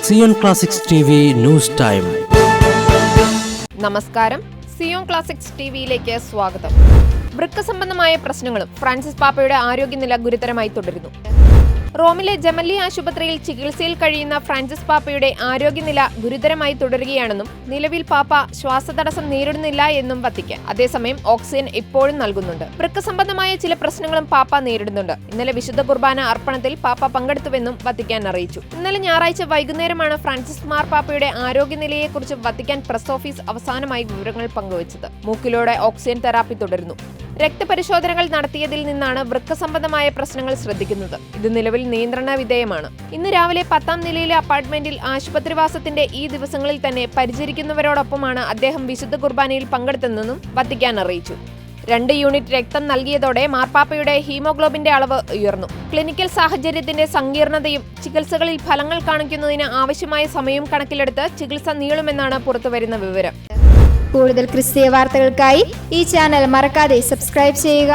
Zion classics TV news time. നമസ്കാരം, Zion classics TVയിലേക്ക് സ്വാഗതം. വൃക്ക സംബന്ധമായ പ്രശ്നങ്ങളും ഫ്രാൻസിസ് പാപ്പയുടെ ആരോഗ്യനില ഗുരുതരമായി തുടരുന്നു. റോമിലെ ജമല്ലി ആശുപത്രിയിൽ ചികിത്സയിൽ കഴിയുന്ന ഫ്രാൻസിസ് പാപ്പയുടെ ആരോഗ്യനില ഗുരുതരമായി തുടരുകയാണെന്നും നിലവിൽ പാപ്പ ശ്വാസതടസ്സം നേരിടുന്നില്ല എന്നും വത്തിക്കാൻ. അതേസമയം ഓക്സിജൻ ഇപ്പോഴും നൽകുന്നുണ്ട്. വൃക്ക സംബന്ധമായ ചില പ്രശ്നങ്ങളും പാപ്പ നേരിടുന്നുണ്ട്. ഇന്നലെ വിശുദ്ധ കുർബാന അർപ്പണത്തിൽ പാപ്പ പങ്കെടുത്തുവെന്നും വത്തിക്കാൻ അറിയിച്ചു. ഇന്നലെ ഞായറാഴ്ച വൈകുന്നേരമാണ് ഫ്രാൻസിസ് മാർപാപ്പയുടെ ആരോഗ്യനിലയെക്കുറിച്ച് വത്തിക്കാൻ പ്രസ് ഓഫീസ് അവസാനമായി വിവരങ്ങൾ പങ്കുവച്ചത്. മൂക്കിലൂടെ ഓക്സിജൻ തെറാപ്പി തുടരുന്നു. രക്തപരിശോധനകൾ നടത്തിയതിൽ നിന്നാണ് വൃക്ക സംബന്ധമായ പ്രശ്നങ്ങൾ ശ്രദ്ധിക്കുന്നത്. ഇത് നിലവിൽ നിയന്ത്രണ വിധേയമാണ്. ഇന്ന് രാവിലെ 10ാം നിലയിലെ അപ്പാർട്ട്മെന്റിൽ ആശുപത്രിവാസത്തിന്റെ ഈ ദിവസങ്ങളിൽ തന്നെ പരിചരിക്കുന്നവരോടൊപ്പമാണ് അദ്ദേഹം വിശുദ്ധ കുർബാനയിൽ പങ്കെടുത്തതെന്നും വത്തിക്കാൻ അറിയിച്ചു. 2 യൂണിറ്റ് രക്തം നൽകിയതോടെ മാർപ്പാപ്പയുടെ ഹീമോഗ്ലോബിന്റെ അളവ് ഉയർന്നു. ക്ലിനിക്കൽ സാഹചര്യത്തിന്റെ സങ്കീർണതയും ചികിത്സകളിൽ ഫലങ്ങൾ കാണിക്കുന്നതിന് ആവശ്യമായ സമയവും കണക്കിലെടുത്ത് ചികിത്സ നീളുമെന്നാണ് പുറത്തുവരുന്ന വിവരം. കൂടുതൽ ക്രിസ്തീയ വാർത്തകൾക്കായി ഈ ചാനൽ മറക്കാതെ സബ്സ്ക്രൈബ് ചെയ്യുക.